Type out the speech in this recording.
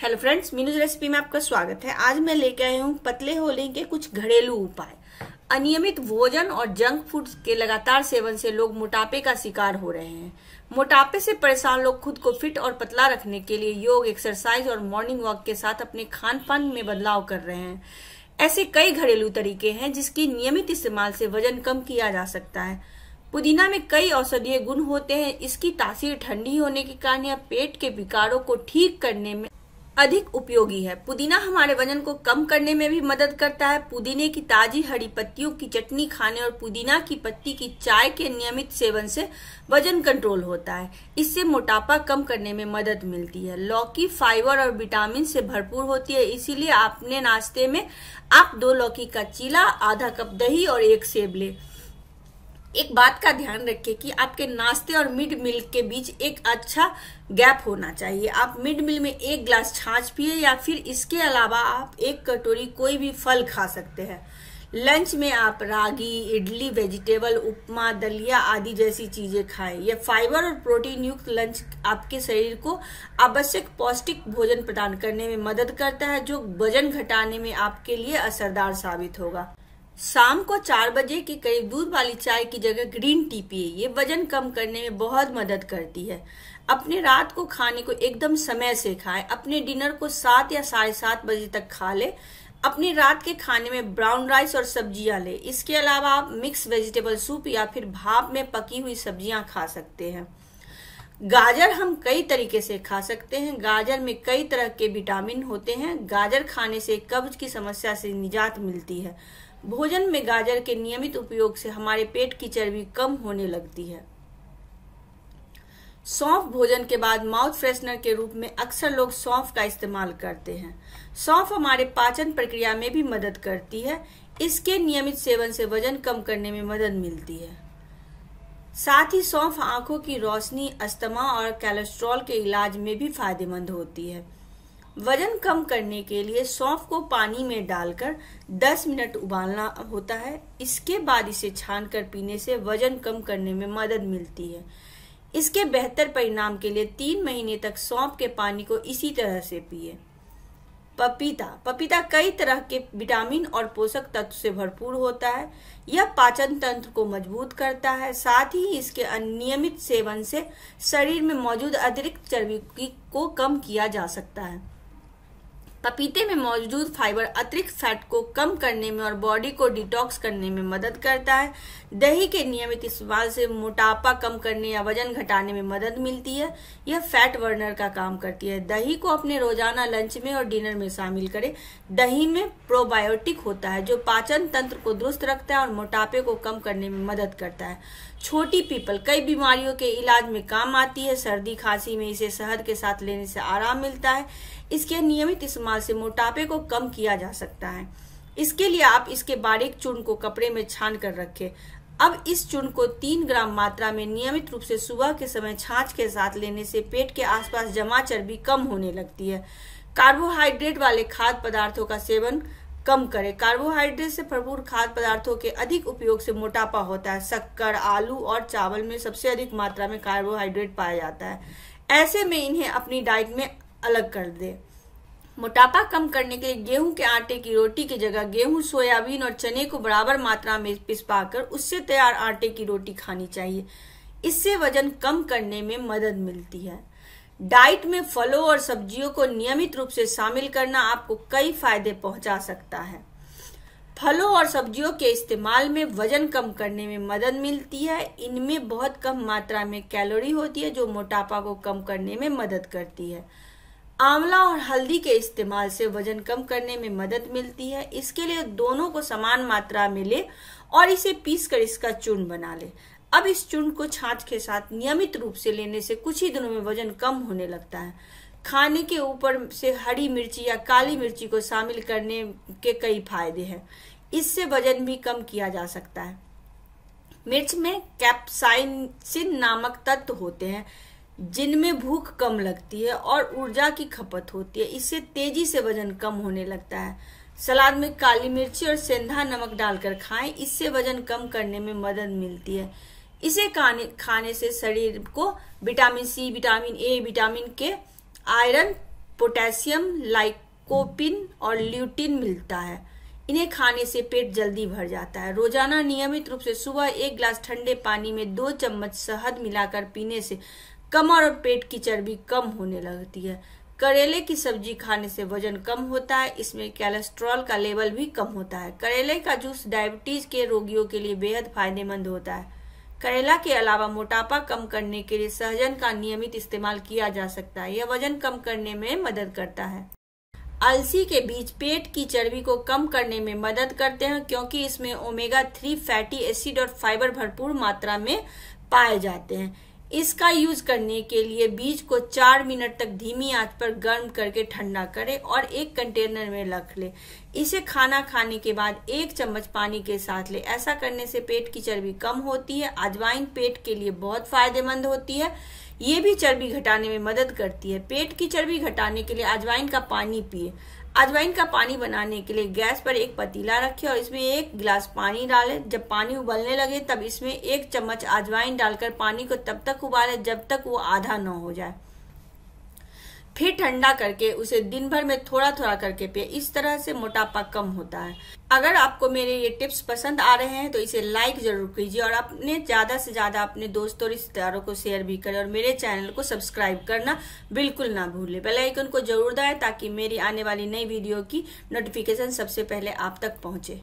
Hello friends, मीनूज recipe में आपका स्वागत है। आज मैं लेके आई हूँ पतले होने के कुछ घरेलू उपाय। अनियमित भोजन और जंक फूड के लगातार सेवन से लोग मोटापे का शिकार हो रहे हैं। मोटापे से परेशान लोग खुद को फिट और पतला रखने के लिए योग, एक्सरसाइज और मॉर्निंग वॉक के साथ अपने खान पान में बदलाव कर रहे हैं। ऐसे कई घरेलू तरीके हैं जिसकी नियमित इस्तेमाल से वजन कम किया जा सकता है। पुदीना में कई औषधीय गुण होते हैं। इसकी तासीर ठंडी होने के कारण यह पेट के विकारों को ठीक करने में अधिक उपयोगी है। पुदीना हमारे वजन को कम करने में भी मदद करता है। पुदीने की ताजी हरी पत्तियों की चटनी खाने और पुदीना की पत्ती की चाय के नियमित सेवन से वजन कंट्रोल होता है। इससे मोटापा कम करने में मदद मिलती है। लौकी फाइबर और विटामिन से भरपूर होती है, इसीलिए अपने नाश्ते में आप 2 लौकी का चीला, आधा कप दही और 1 सेब ले। एक बात का ध्यान रखें कि आपके नाश्ते और मिड मील के बीच एक अच्छा गैप होना चाहिए। आप मिड मील में 1 गिलास छाछ पिए या फिर इसके अलावा आप 1 कटोरी कोई भी फल खा सकते हैं। लंच में आप रागी, इडली, वेजिटेबल, उपमा, दलिया आदि जैसी चीजें खाएं। यह फाइबर और प्रोटीन युक्त लंच आपके शरीर को आवश्यक पौष्टिक भोजन प्रदान करने में मदद करता है, जो वजन घटाने में आपके लिए असरदार साबित होगा। शाम को 4 बजे के करीब दूध वाली चाय की जगह ग्रीन टी पिए। ये वजन कम करने में बहुत मदद करती है। अपने रात को खाने को एकदम समय से खाएं। अपने डिनर को 7 या 7:30 बजे तक खा ले। अपनी रात के खाने में ब्राउन राइस और सब्जियां ले। इसके अलावा आप मिक्स वेजिटेबल सूप या फिर भाप में पकी हुई सब्जियां खा सकते हैं। गाजर हम कई तरीके से खा सकते हैं। गाजर में कई तरह के विटामिन होते हैं। गाजर खाने से कब्ज की समस्या से निजात मिलती है। भोजन में गाजर के नियमित उपयोग से हमारे पेट की चर्बी कम होने लगती है। सौंफ भोजन के बाद माउथ फ्रेशनर के रूप में अक्सर लोग सौंफ का इस्तेमाल करते हैं। सौंफ हमारे पाचन प्रक्रिया में भी मदद करती है। इसके नियमित सेवन से वजन कम करने में मदद मिलती है। साथ ही सौंफ आंखों की रोशनी, अस्थमा और कोलेस्ट्रॉल के इलाज में भी फायदेमंद होती है। वजन कम करने के लिए सौंफ को पानी में डालकर 10 मिनट उबालना होता है। इसके बाद इसे छानकर पीने से वजन कम करने में मदद मिलती है। इसके बेहतर परिणाम के लिए 3 महीने तक सौंफ के पानी को इसी तरह से पिए। पपीता कई तरह के विटामिन और पोषक तत्व से भरपूर होता है। यह पाचन तंत्र को मजबूत करता है। साथ ही इसके अनियमित सेवन से शरीर में मौजूद अतिरिक्त चर्बी को कम किया जा सकता है। पपीते में मौजूद फाइबर अतिरिक्त फैट को कम करने में और बॉडी को डिटॉक्स करने में मदद करता है। दही के नियमित इस्तेमाल से मोटापा कम करने या वजन घटाने में मदद मिलती है। यह फैट बर्नर का काम करती है। दही को अपने रोजाना लंच में और डिनर में शामिल करें। दही में प्रोबायोटिक होता है, जो पाचन तंत्र को दुरुस्त रखता है और मोटापे को कम करने में मदद करता है। छोटी पीपल कई बीमारियों के इलाज में काम आती है। सर्दी खांसी में इसे शहद के साथ लेने से आराम मिलता है। इसके नियमित इस्तेमाल से मोटापे को कम किया जा सकता है। इसके लिए आप इसके बारीक चूर्ण को कपड़े में छान कर रखें। अब इस चूर्ण को 3 ग्राम मात्रा में नियमित रूप से सुबह के समय छाछ के साथ लेने से पेट के आसपास जमा चर्बी कम होने लगती है। कार्बोहाइड्रेट वाले खाद्य पदार्थों का सेवन कम करें। कार्बोहाइड्रेट से भरपूर खाद्य पदार्थों के अधिक उपयोग से मोटापा होता है। शक्कर, आलू और चावल में सबसे अधिक मात्रा में कार्बोहाइड्रेट पाया जाता है। ऐसे में इन्हें अपनी डाइट में अलग कर दे। मोटापा कम करने के लिए गेहूं के आटे की रोटी की जगह गेहूं, सोयाबीन और चने को बराबर मात्रा में पिसवाकर उससे तैयार आटे की रोटी खानी चाहिए। इससे वजन कम करने में मदद मिलती है। डाइट में फलों और सब्जियों को नियमित रूप से शामिल करना आपको कई फायदे पहुंचा सकता है। फलों और सब्जियों के इस्तेमाल में वजन कम करने में मदद मिलती है। इनमें बहुत कम मात्रा में कैलोरी होती है, जो मोटापा को कम करने में मदद करती है। आंवला और हल्दी के इस्तेमाल से वजन कम करने में मदद मिलती है। इसके लिए दोनों को समान मात्रा में ले और इसे पीसकर इसका चूर्ण बना ले। अब इस चूर्ण को छाछ के साथ नियमित रूप से लेने से कुछ ही दिनों में वजन कम होने लगता है। खाने के ऊपर से हरी मिर्ची या काली मिर्ची को शामिल करने के कई फायदे हैं। इससे वजन भी कम किया जा सकता है। मिर्च में कैप्साइसिन नामक तत्व होते हैं, जिनमें भूख कम लगती है और ऊर्जा की खपत होती है। इससे तेजी से वजन कम होने लगता है। सलाद में काली मिर्ची और सेंधा नमक डालकर खाएं। इससे वजन कम करने में मदद मिलती है। इसे खाने से शरीर को vitamin C, vitamin A, vitamin K, iron, potassium, lycopene और ल्यूटिन मिलता है। इन्हें खाने से पेट जल्दी भर जाता है। रोजाना नियमित रूप से सुबह 1 गिलास ठंडे पानी में 2 चम्मच शहद मिलाकर पीने से कमर और पेट की चर्बी कम होने लगती है। करेले की सब्जी खाने से वजन कम होता है। इसमें कोलेस्ट्रॉल का लेवल भी कम होता है। करेले का जूस डायबिटीज के रोगियों के लिए बेहद फायदेमंद होता है। करेला के अलावा मोटापा कम करने के लिए सहजन का नियमित इस्तेमाल किया जा सकता है। यह वजन कम करने में मदद करता है। अलसी के बीज पेट की चर्बी को कम करने में मदद करते हैं, क्योंकि इसमें ओमेगा 3 फैटी एसिड और फाइबर भरपूर मात्रा में पाए जाते हैं। इसका यूज करने के लिए बीज को 4 मिनट तक धीमी आंच पर गर्म करके ठंडा करें और एक कंटेनर में रख ले। इसे खाना खाने के बाद 1 चम्मच पानी के साथ ले। ऐसा करने से पेट की चर्बी कम होती है। अजवाइन पेट के लिए बहुत फायदेमंद होती है। ये भी चर्बी घटाने में मदद करती है। पेट की चर्बी घटाने के लिए अजवाइन का पानी पिए। अजवाइन का पानी बनाने के लिए गैस पर एक पतीला रखें और इसमें 1 गिलास पानी डालें। जब पानी उबलने लगे तब इसमें 1 चम्मच अजवाइन डालकर पानी को तब तक उबालें जब तक वो आधा न हो जाए। फिर ठंडा करके उसे दिन भर में थोड़ा थोड़ा करके पिए। इस तरह से मोटापा कम होता है। अगर आपको मेरे ये टिप्स पसंद आ रहे हैं तो इसे लाइक जरूर कीजिए और अपने ज्यादा से ज्यादा अपने दोस्तों और रिश्तेदारों को शेयर भी करें और मेरे चैनल को सब्सक्राइब करना बिल्कुल ना भूलें। बेल आइकन को जरूर दबाएं ताकि मेरी आने वाली नई वीडियो की नोटिफिकेशन सबसे पहले आप तक पहुंचे।